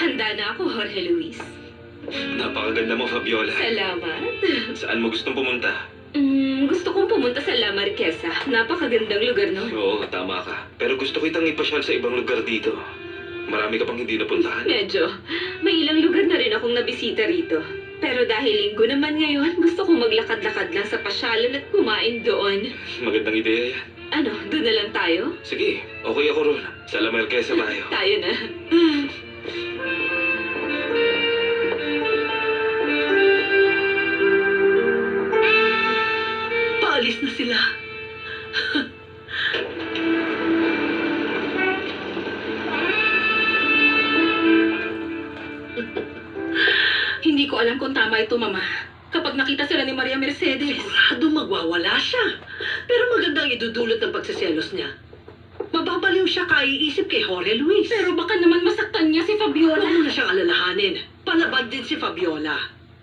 Handa na ako, Jorge Luis. Napakaganda mo, Fabiola. Salamat. Saan mo gustong pumunta? Gusto kong pumunta sa La Marquesa. Napakagandang lugar, no? Oo, tama ka. Pero gusto ko itang ipasyal sa ibang lugar dito. Marami ka pang hindi napuntahan. Medyo. May ilang lugar na rin akong nabisita rito. Pero dahil linggo naman ngayon, gusto kong maglakad-lakad lang sa pasyalan at kumain doon. Magandang ideya yan. Ano, doon na lang tayo? Sige, okay ako ron. Sa La Marquesa tayo. Tayo na. Paalis na sila. Hindi ko alam kung tama ito, Mama. Kapag nakita sila ni Maria Mercedes. Sigurado magwawala siya. Pero magandang idudulot ng pagsiselos niya. Mababaliw siya kaiisip kay Jorge Luis. Pero baka naman masaktan niya si Fabiola. Huwag mo na siyang alalahanin. Palabag din si Fabiola.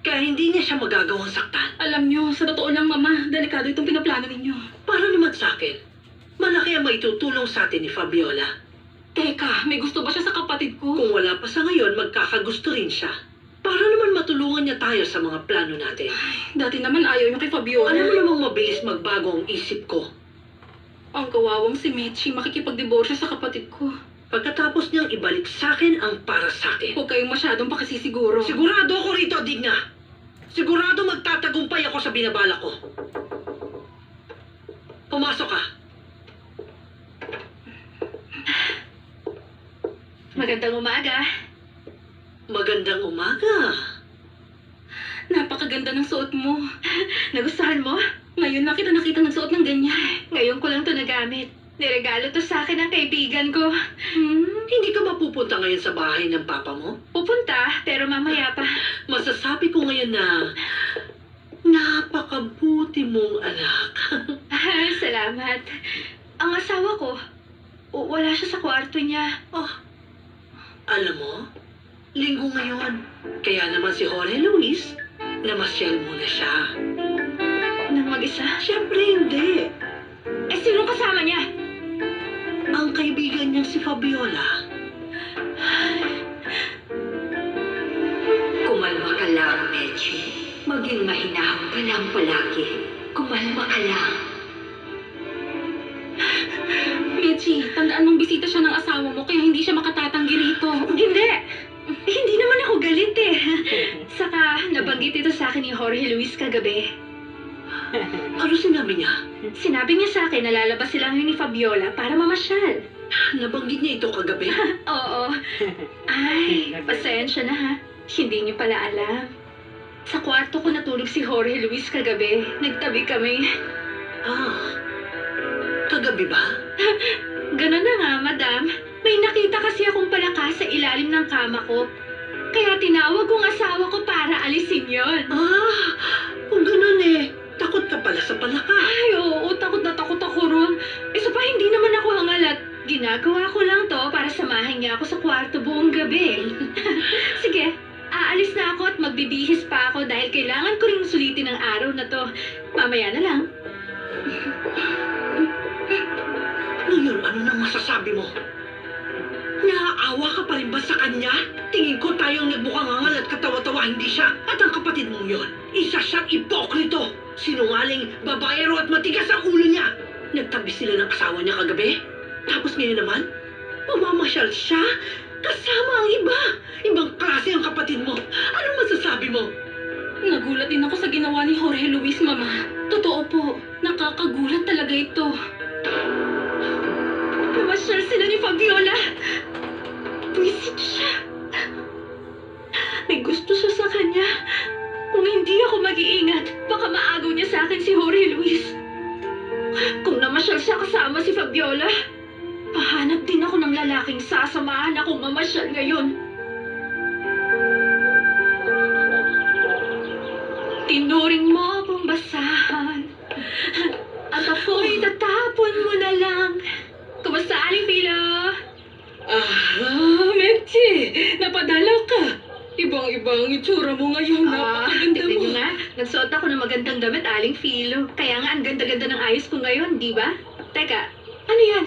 Kaya hindi niya siya magagawang saktan. Alam niyo, sa totoo lang, Mama, delikado itong pinaplano ninyo. Para naman sa akin, malaki ang maitutulong sa atin ni Fabiola. Teka, may gusto ba siya sa kapatid ko? Kung wala pa sa ngayon, magkakagusto rin siya. Para naman matulungan niya tayo sa mga plano natin. Dati naman ayaw niyo kay Fabiola. Alam mo namang mabilis magbago ang isip ko. Ang kawawang si Mechi makikipagdiborsyo sa kapatid ko. Pagkatapos niyang ibalik sa akin ang para sa akin. Huwag kayong masyadong pakasisiguro. Sigurado ako rito, Digna. Sigurado magtatagumpay ako sa binabala ko. Pumasok ka. Magandang umaga. Magandang umaga. Napakaganda ng suot mo. Nagustuhan mo? Ngayon lang kita nakita nagsuot ng ganyan. Ngayon ko lang to nagamit. Niregalo to sa akin ng kaibigan ko. Hindi ka mapupunta ngayon sa bahay ng papa mo? Pupunta, pero mamaya pa. Masasabi ko ngayon na napakabuti mong anak. Salamat. Ang asawa ko, wala siya sa kwarto niya. Oh, alam mo, linggo ngayon. Kaya naman si Jorge Luis, namasyal muna siya. Nang mag-isa? Siyempre hindi. Eh, sino kasama niya? Ang kaibigan niyang si Fabiola. Kumalma ka lang, Mechi. Maging mahinahon ka lang palagi. Kumalma ka lang. Mechi, tandaan mong bisita siya ng asawa mo kaya hindi siya makatatanggi rito. Hindi! Hindi naman ako galit eh. Saka, nabanggit ito sa akin ni Jorge Luis kagabi. Ano sinabi niya? Sinabi niya sa akin na lalabas sila ngayon ni Fabiola para mamasyal. Nabanggit niya ito kagabi. Oo. Ay, pasensya na ha. Hindi niyo pala alam. Sa kwarto ko natulog si Jorge Luis kagabi. Nagtabi kami. Ah, kagabi ba? Ganun na nga, madam. May nakita kasi akong palaka sa ilalim ng kama ko. Kaya tinawag kong asawa ko para alisin yon. Ah, kung ganun eh. Takot ka pala sa palaka. Ay, oo, takot na takot ako ron. Isa pa, hindi naman ako hangal at ginagawa ko lang to para samahan niya ako sa kwarto buong gabi. Sige, aalis na ako at magbibihis pa ako dahil kailangan ko ring sulitin ang araw na to. Mamaya na lang. Ngayon, ano nang masasabi mo? Naaawa ka pa rin ba sa kanya? Tingin ko tayong nagmukhang hangal at katawa-tawa, hindi siya. At ang kapatid mong yon, isa siyang ipokrito. Sinungaling, babayero at matigas ang ulo niya. Nagtabi sila ng asawa niya kagabi. Tapos ngayon naman, mamamasyal siya kasama ang iba. Ibang klase ang kapatid mo. Anong masasabi mo? Nagulat din ako sa ginawa ni Jorge Luis, Mama. Totoo po, nakakagulat talaga ito. Namasyal sila ni Fabiola. Visit siya. May gusto siya sa kanya. Kung hindi ako mag-iingat, baka maagaw niya sa akin si Jorge Luis. Kung namasyal siya kasama si Fabiola, pahanap din ako ng lalaking sasamahan akong mamasyal ngayon. Tinuring mo akong basahan at ako'y tatapon mo na lang. Kumusta, Aling Philo? Mechi, napadalaw ka. Ibang-ibang itsura mo ngayon. Napakaganda tignan mo. niyo nga. Nagsuot ako ng magandang damit, Aling Philo. Kaya nga, ang ganda-ganda ng ayos ko ngayon, di ba? Teka, ano yan?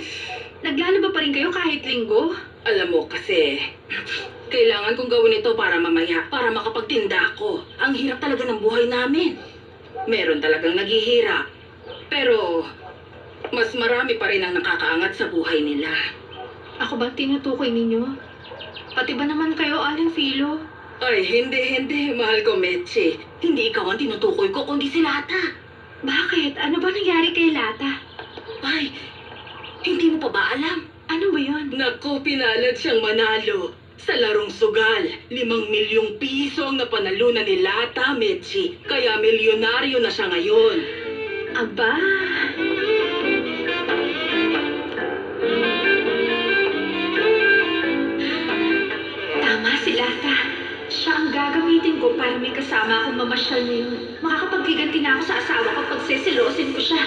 Naglalaba pa rin kayo kahit linggo? Alam mo kasi, Kailangan kong gawin ito para mamaya, para makapagtinda ako. Ang hirap talaga ng buhay namin. Meron talagang naghihirap. Pero, mas marami pa rin ang nakakaangat sa buhay nila. Ako bang tinutukoy ninyo? Pati ba naman kayo, Aling Philo? Ay, hindi, mahal ko, Metsi. Hindi ikaw ang tinutukoy ko, kundi si Lata. Bakit? Ano ba nangyari kay Lata? Ay, hindi mo pa ba alam? Ano ba yun? Naku, pinalad siyang manalo. Sa larong sugal, 5 milyong piso ang napanalunan ni Lata, Metsi. Kaya milyonaryo na siya ngayon. Aba, tama si Lata. Siya ang gagamitin ko para may kasama akong mamasyal ngayon. Makakapaggiganti na ako sa asawa ko pag sesilosin ko siya.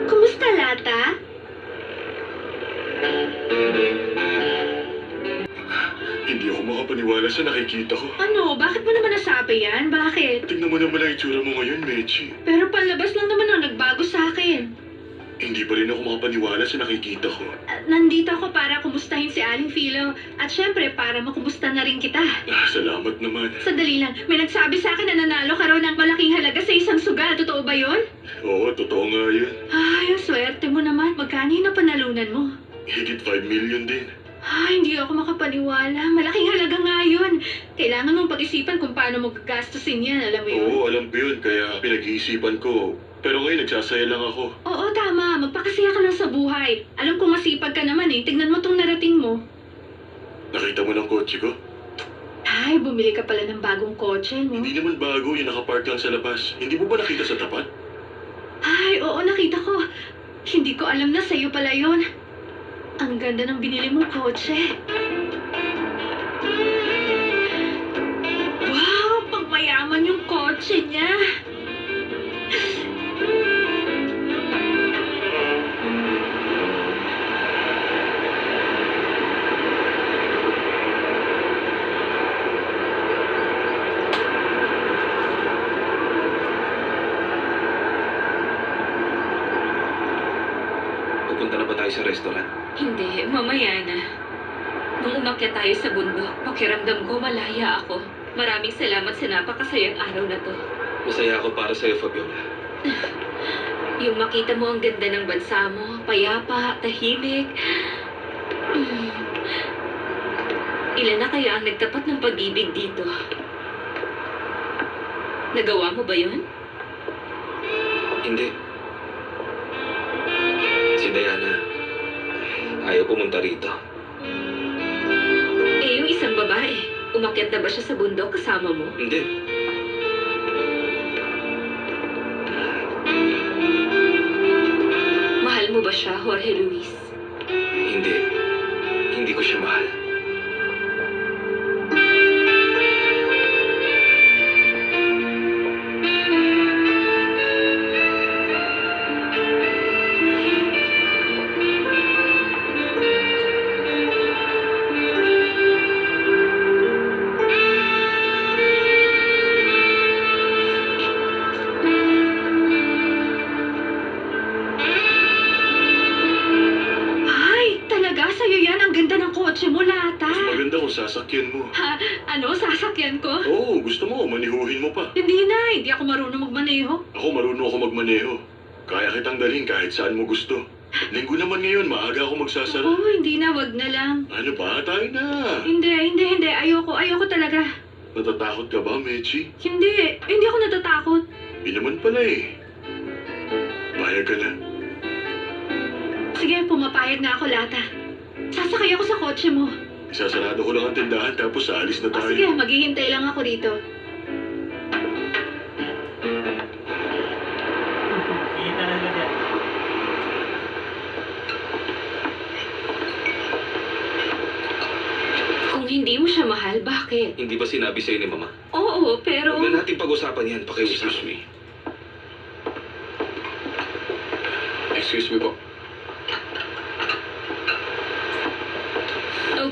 Kumusta, Lata? Hindi ako makapaniwala sa nakikita ko. Ano? Bakit mo naman nasabi yan? Bakit? Tignan mo naman ang itsura mo ngayon, Mechi. Pero palabas lang naman ang nagbago sa akin. Hindi pa rin ako makapaniwala sa nakikita ko. Nandito ako para kumustahin si Aling Philo. At syempre, para makumusta na rin kita. Salamat naman. Sandali lang, may nagsabi sa akin na nanalo ka raw ng malaking halaga sa isang sugal. Totoo ba yun? Oo, totoo nga yun. Ay, ang swerte mo naman. Magkano yung napanalunan mo? Higit 5 million din. Ay, hindi ako makapaniwala. Malaking halaga nga yun. Kailangan mong pag-isipan kung paano mo gagastusin yan. Alam mo yun? Oo, alam ko yun, kaya pinag-iisipan ko. Pero ngayon, nagsasaya lang ako. Oo, tama. Magpakasaya ka lang sa buhay. Alam kong masipag ka naman eh. Tignan mo tong narating mo. Nakita mo ng kotse ko? Ay, bumili ka pala ng bagong kotse, no? Hindi naman bago, yung nakapark lang sa labas. Hindi mo ba nakita sa tapat? Ay, oo, nakita ko. Hindi ko alam na sa'yo pala yun. Ang ganda ng binili mong kotse. Wow, pagmayaman yung kotse niya. Pupunta na ba tayo sa restaurant? Hindi, mamaya na. Nung umakyat tayo sa bundok, pakiramdam ko malaya ako. Maraming salamat sa napakasayang araw na to. Masaya ako para sa'yo, Fabiola. Yung makita mo ang ganda ng bansa mo, payapa, tahimik. Ilan na kaya ang nagtapat ng pag-ibig dito? Nagawa mo ba yun? Hindi. Si Diana, ayaw pumunta rito. Eh, yung isang babae, umakyat na ba siya sa bundok kasama mo? Hindi. Mahal mo ba siya, Jorge Luis? Hindi. Hindi ko siya mahal. Ay, talaga sa'yo yan. Ang ganda ng kotse mo, Lata. Mas maganda kung sasakyan mo. Ha? Ano? Sasakyan ko? Oo, gusto mo, manihuhin mo pa. Hindi na. Hindi ako marunong magmaneho. Ako marunong ako magmaneho. Kaya kitang dalhin kahit saan mo gusto. Linggo naman ngayon, maaga ako magsasara. Oo, hindi na. Wag na lang. Ano ba? Tayo na. Hindi. Ayoko talaga. Natatakot ka ba, Mechi? Hindi ako natatakot. Hindi naman pala eh. Payag ka na. Sige, pumapayag na ako, Lata. Sasakay ako sa kotse mo. Isasarado ko lang ang tindahan tapos aalis na O tayo. sige, maghihintay lang ako dito. Kung hindi mo siya mahal, bakit? Hindi ba sinabi sa'yo ni Mama? Oo, pero... Huwag na natin pag-usapan yan. Pakiusap. Excuse me po.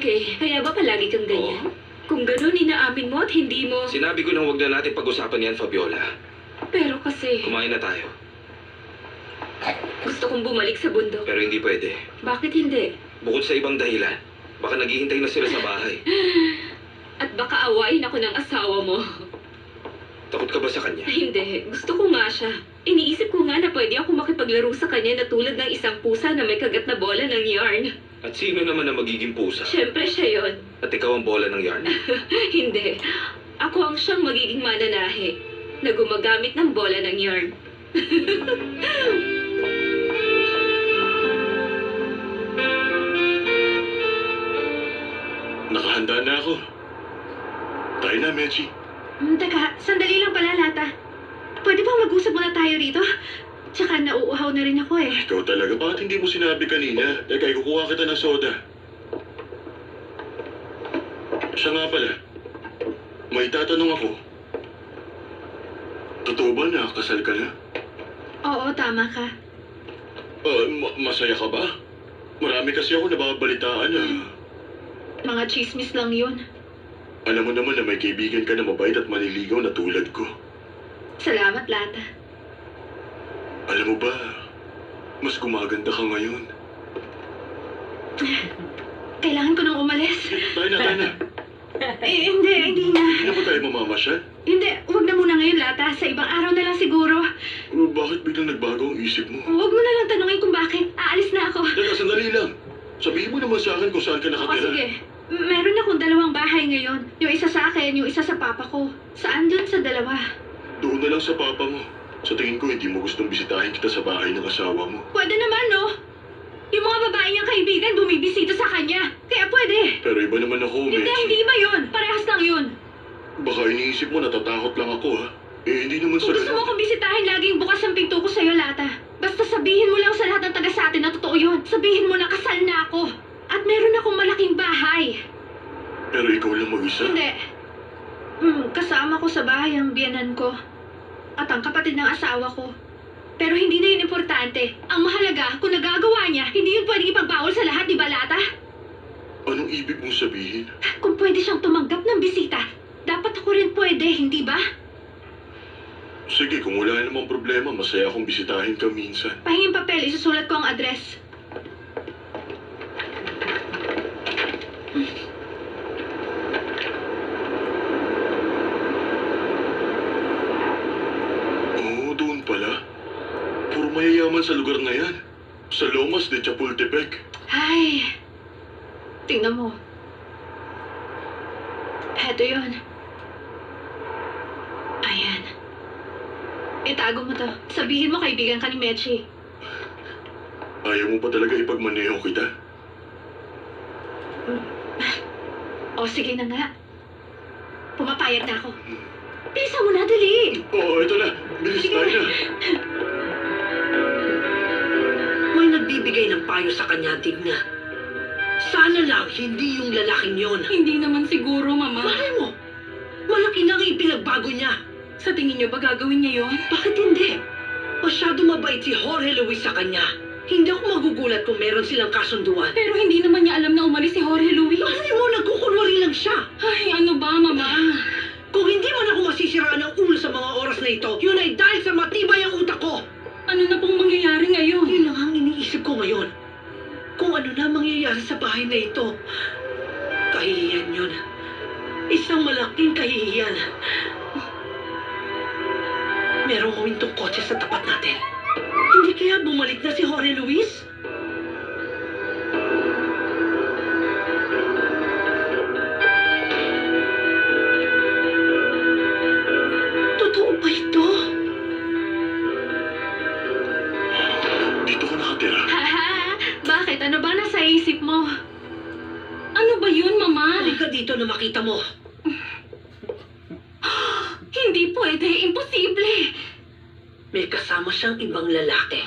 Okay, kaya ba palagi kang ganyan? Kung ganun, inaamin mo at hindi mo... Sinabi ko na huwag na natin pag-usapan yan, Fabiola. Pero kasi... Kumain na tayo. Gusto kong bumalik sa bundok. Pero hindi pwede. Bakit hindi? Bukod sa ibang dahilan, baka naghihintay na sila sa bahay. At baka awayin ako ng asawa mo. Takot ka ba sa kanya? Hindi, gusto ko nga siya. Iniisip ko nga na pwede ako makipaglaro sa kanya na tulad ng isang pusa na may kagat na bola ng yarn. At sino naman ang magiging pusa? Siyempre siya yon. At ikaw ang bola ng yarn? Hindi. Ako ang siyang magiging mananahe na gumagamit ng bola ng yarn. Nakahanda na ako. Tayo na, Mechi. Teka, sandali lang pala, Lata. Pwede bang mag-usap muna tayo rito? Tsaka nauuhaw na rin ako eh. Ikaw talaga, bakit hindi mo sinabi kanina? Teka, kukuha kita ng soda. Siya nga pala. May tatanong ako. Totoo ba na kasal ka na? Oo, tama ka. Masaya ka ba? Marami kasi ako nababalitaan na. Mga chismis lang yun. Alam mo naman na may kaibigan ka na mabait at maniligaw na tulad ko. Salamat, Lata. Alam mo ba, mas gumaganda ka ngayon. Kailangan ko nang umalis. Tayo na. Hindi na. Hindi na ba tayo mamamasyal? Hindi, huwag na muna ngayon, Lata. Sa ibang araw na lang siguro. Bakit biglang nagbago ang isip mo? Huwag mo na lang tanungin kung bakit. Aalis na ako. Teka, sandali lang. Sabihin mo naman sa akin kung saan ka O nakatira. sige. Meron akong 2 bahay ngayon. Yung isa sa akin, yung isa sa papa ko. Saan dun sa 2? Doon na lang sa papa mo. Sa tingin ko, hindi mo gustong bisitahin kita sa bahay ng asawa mo. Pwede naman, no? Yung mga babae niyang kaibigan bumibisita sa kanya. Kaya pwede. Pero iba naman ako, Hindi, Mechi. hindi iba yun. Parehas lang yun. Baka iniisip mo natatakot lang ako, ha? Hindi naman sa Kung gusto mo ganun. akong bisitahin, laging bukas ang pinto ko sa'yo, Lata. Basta sabihin mo lang sa lahat ng taga sa atin na totoo yun. Sabihin mo na kasal na ako. At meron akong malaking bahay. Pero ikaw lang mag-isa. Hindi. Kasama ko sa bahay ang biyanan ko. At ang kapatid ng asawa ko. Pero hindi na yun importante. Ang mahalaga, kung nagagawa niya, hindi yun pwedeng ipagbawal sa lahat, di ba, Lata? Anong ibig mong sabihin? Kung pwede siyang tumanggap ng bisita, dapat ako rin pwede, hindi ba? Sige, kung wala namang problema, masaya akong bisitahin ka minsan. Pahingin papel, isusulat ko ang address. Oo, doon pala. Puro mayayaman sa lugar na yan. Sa Lomas de Chapultepec. Ay, tingnan mo. Heto yun. Ayan. Itago mo to. Sabihin mo kaibigan ka ni Mechi. Ayaw mo pa talaga ipagmaneho kita? O sige na nga. Pumapayag na ako. Bilisan mo na, dali. Oo, ito na. Bilis Sige. tayo na. May nagbibigay ng payo sa kanya, Digna. Sana lang hindi yung lalaking yon. Hindi naman siguro, Mama. Malay mo, malaki na ang ipinagbago niya. Sa tingin niyo ba gagawin niya yon? Bakit hindi? Masyado mabait si Jorge Luis sa kanya. Hindi ako magugulat kung meron silang kasunduan. Pero hindi naman niya alam na umalis si Jorge Luis. Malay mo, nagkukunwari lang siya. Ay, ano ba, Mama? Kung hindi man ako masisiraan ng ulo sa mga oras na ito, yun ay dahil sa matibay ang utak ko. Ano na pong mangyayari ngayon? Yun lang ang iniisip ko ngayon. Kung ano na mangyayari sa bahay na ito. Kahihiyan yun. Isang malaking kahihiyan. Merong humintong kotse sa tapat natin. Hindi kaya bumalik na si Jorge Luis? Totoo ba ito? Dito ka nakatira. Haha, bakit? Ano ba nasa isip mo? Ano ba yun, Mama? Halika dito na makita mo. Hindi pwede. Imposible. May kasama siyang ibang lalaki.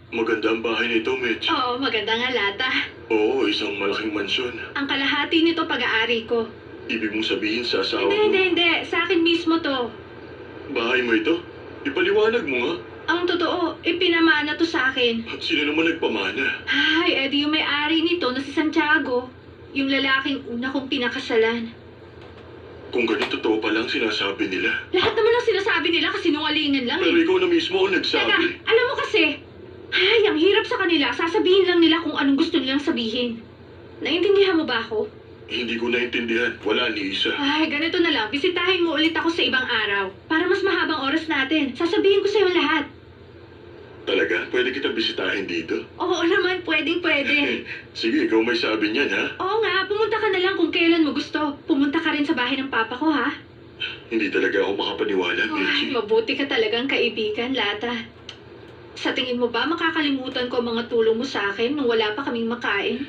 Maganda ang bahay nito, Mitch. Oo, maganda nga, Lata. Oo, isang malaking mansyon. Ang kalahati nito pag-aari ko. Ibig mong sabihin sa asawa Hindi. Sa akin mismo to. Bahay mo ito? Ipaliwanag mo nga. Ang totoo, ipinamana to sa akin. Sino naman nagpamana? Ay, edi yung may-ari nito na si Santiago. Yung lalaking una kong pinakasalan. Kung ganito totoo pa lang sinasabi nila. Lahat naman ang sinasabi nila kasi nungalingan lang Pero eh. ikaw na mismo ang Teka, nagsabi. alam mo kasi, Ay, ang hirap sa kanila. Sasabihin lang nila kung anong gusto nilang sabihin. Naiintindihan mo ba ako? Hindi ko naintindihan. Wala ni isa. Ay, ganito na lang. Bisitahin mo ulit ako sa ibang araw. Para mas mahabang oras natin. Sasabihin ko sa'yo lahat. Talaga? Pwede kitang bisitahin dito? Oo naman, pwedeng-pwede. Sige, ikaw may sabi niyan, ha? Oo nga, pumunta ka na lang kung kailan mo gusto. Pumunta ka rin sa bahay ng papa ko, ha? Hindi talaga ako makapaniwala, Ay, Mechi. mabuti ka talagang kaibigan, Lata. Sa tingin mo ba makakalimutan ko ang mga tulong mo sa akin nung wala pa kaming makain?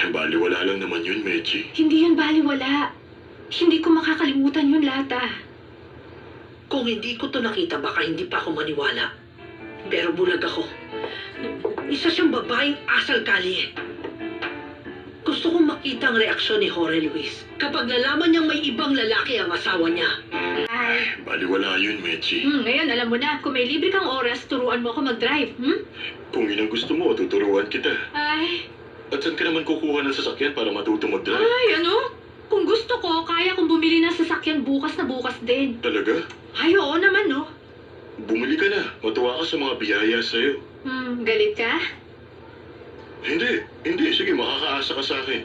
Baliwala lang naman yun, Mechi. Hindi yun baliwala. Hindi ko makakalimutan yun, Lata. Kung hindi ko to nakita, baka hindi pa ako maniwala. Pero bulag ako. Isa siyang babaeng asal kali. Gusto kong makita ang reaksyon ni Jorge Luis kapag nalaman niyang may ibang lalaki ang asawa niya. Ay, Baliwala yun, Mechi. ngayon alam mo na, kung may libre kang oras, turuan mo ako mag-drive, Kung yun ang gusto mo, tuturuan kita. Ay, At saan ka naman kukuha ng sasakyan para matuto mag-drive? ay, ano? Kung gusto ko, kaya kong bumili ng sasakyan bukas na bukas din. Talaga? Ay, oo naman, no? Bumili ka na. Matuwa ka sa mga biyaya sa'yo. Galit ka? Hindi. Sige, makakaasa ka sa akin.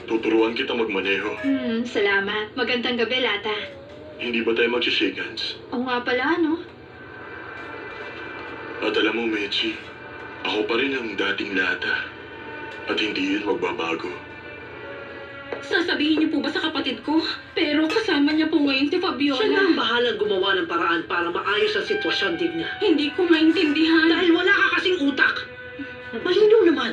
Tuturuan kita magmaneho. Salamat. Magandang gabi, Lata. Hindi ba tayo mag-shake hands? Oo nga pala, no? At alam mo, Mechi, ako pa rin ang dating Lata. At hindi yun magbabago. Sasabihin niyo po ba sa kapatid ko? Pero kasama niya po ngayon si Siya na Fabiola. ang bahalang gumawa ng paraan para maayos ang sitwasyon, Digna. Hindi ko maintindihan. Dahil wala ka kasing utak. Malinaw naman.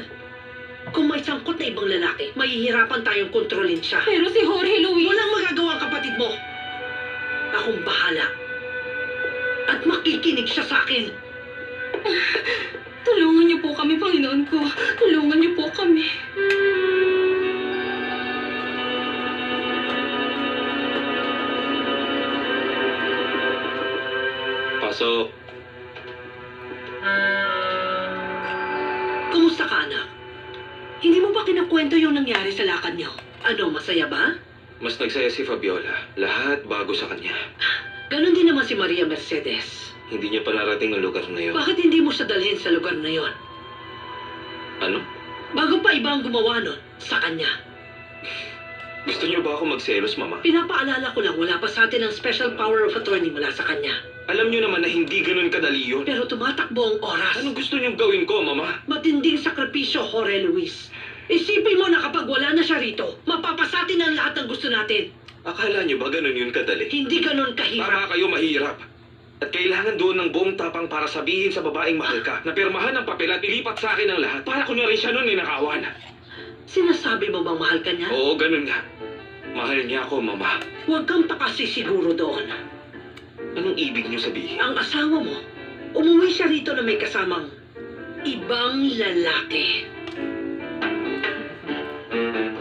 Kung may sangkot na ibang lalaki, mahihirapan tayong kontrolin siya. Pero si Jorge Luis... Walang magagawa ang kapatid mo. Akong bahala. At makikinig siya sa akin. Tulungan niyo po kami, Panginoon ko. Tulungan niyo po kami. Pasok. Kumusta ka, anak? Hindi mo ba kinakwento yung nangyari sa lakad niyo? Ano, masaya ba? Mas nagsaya si Fabiola. Lahat bago sa kanya. Ganon din naman si Maria Mercedes. Hindi niya pa narating ang lugar na yun. Bakit hindi mo siya dalhin sa lugar na yon? Ano? Bago pa iba ang gumawa nun, sa kanya. Gusto niyo ba ako magselos, Mama? Pinapaalala ko lang, wala pa sa atin ang special power of attorney mula sa kanya. Alam niyo naman na hindi ganun kadali yun. Pero tumatakbo ang oras. Anong gusto niyong gawin ko, Mama? Matinding sakripisyo, Jorge Luis. Isipin mo na kapag wala na siya rito, mapapasatin ang lahat ng gusto natin. Akala niyo ba ganun yun kadali? Hindi ganon Tama kahirap. kayo, mahirap. At kailangan doon ng buong tapang para sabihin sa babaeng mahal ka na pirmahan ng papel at ilipat sa akin ang lahat para kunyari siya nun ninakawan. Sinasabi mo bang mahal ka niya? Oo, ganun nga. Mahal niya ako, Mama. Huwag kang pakasisiguro doon. Anong ibig niyo sabihin? Ang asawa mo, umuwi siya rito na may kasamang ibang lalaki.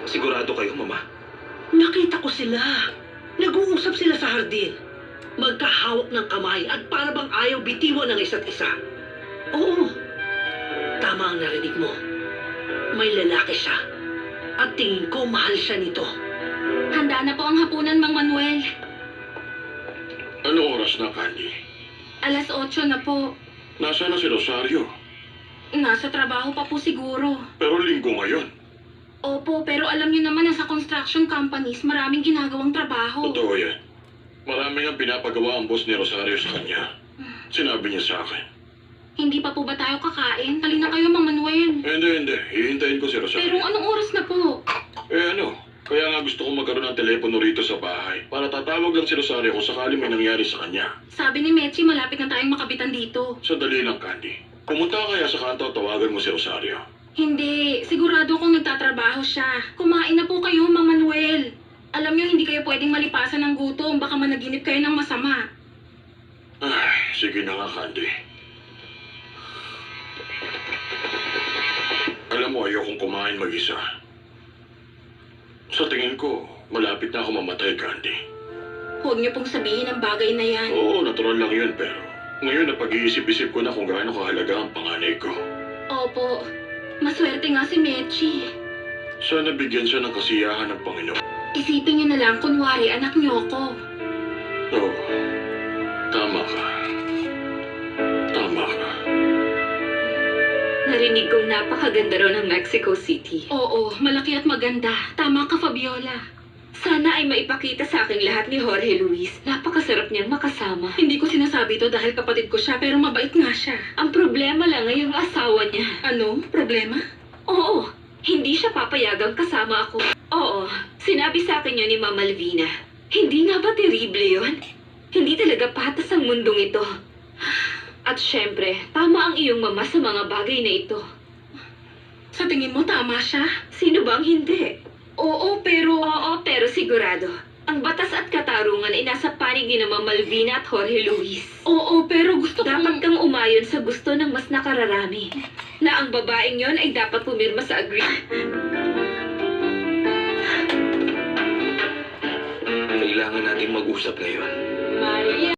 Sigurado kayo, Mama? Nakita ko sila. Nag-uusap sila sa hardin. Magkahawak ng kamay at para bang ayaw bitiwan ng isa't isa. Oo, tama ang narinig mo. May lalaki siya. At tingin ko mahal siya nito. Handa na po ang hapunan, Mang Manuel. Ano oras na, Candy? Alas 8 na po. Nasaan na si Rosario? Nasa trabaho pa po siguro. Pero linggo ngayon. Opo, pero alam niyo naman na sa construction companies, maraming ginagawang trabaho. Totoo yan. Marami ang pinapagawa ang boss ni Rosario sa kanya. Sinabi niya sa akin. Hindi pa po ba tayo kakain? Halina kayo, Mang Manuel. Hindi. Hihintayin ko si Pero Rosario. anong oras na po? Kaya nga gusto kong magkaroon ng telepono rito sa bahay para tatawag lang si Rosario kung sakali may nangyari sa kanya. Sabi ni Mechi, malapit na tayong makabitan dito. Sandali lang, Candy. Pumunta ka kaya sa kanto at tawagan mo si Rosario. Hindi, sigurado kong nagtatrabaho siya. Kumain na po kayo, Mang Manuel. Alam niyo, hindi kayo pwedeng malipasan ng gutom. Baka managinip kayo ng masama. Sige na nga, Candy. Alam mo, ayokong kumain mag-isa. Sa tingin ko, malapit na ako mamatay, Candy. Huwag niyo pong sabihin ang bagay na yan. Oo, natural lang yun, pero ngayon napag-iisip-isip ko na kung gaano kahalaga ang panganay ko. Opo, maswerte nga si Mechi. Sana bigyan siya ng kasiyahan ng Panginoon. Isipin niyo na lang, kunwari anak niyo ko. Oo, tama ka. Tama ka. Narinig kong napakaganda raw ng Mexico City. Oo, malaki at maganda. Tama ka, Fabiola. Sana ay maipakita sa aking lahat ni Jorge Luis. Napakasarap niyang makasama. Hindi ko sinasabi to dahil kapatid ko siya, pero mabait nga siya. Ang problema lang ay yung asawa niya. Ano? Problema? Oo, hindi siya papayagang kasama ako. Oo, sinabi sa akin yun ni Mama Malvina. Hindi nga ba terrible yun? Hindi talaga patas ang mundong ito. At syempre, tama ang iyong mama sa mga bagay na ito. Sa tingin mo, tama siya? Sino bang hindi? Oo, pero sigurado. Ang batas at katarungan ay nasa panig ni Mama Malvina at Jorge Luis. Oo, pero gusto Dapat kang umayon sa gusto ng mas nakararami. Na ang babaeng yon ay dapat pumirma sa agreement. Kailangan natin mag-usap ngayon. Maria!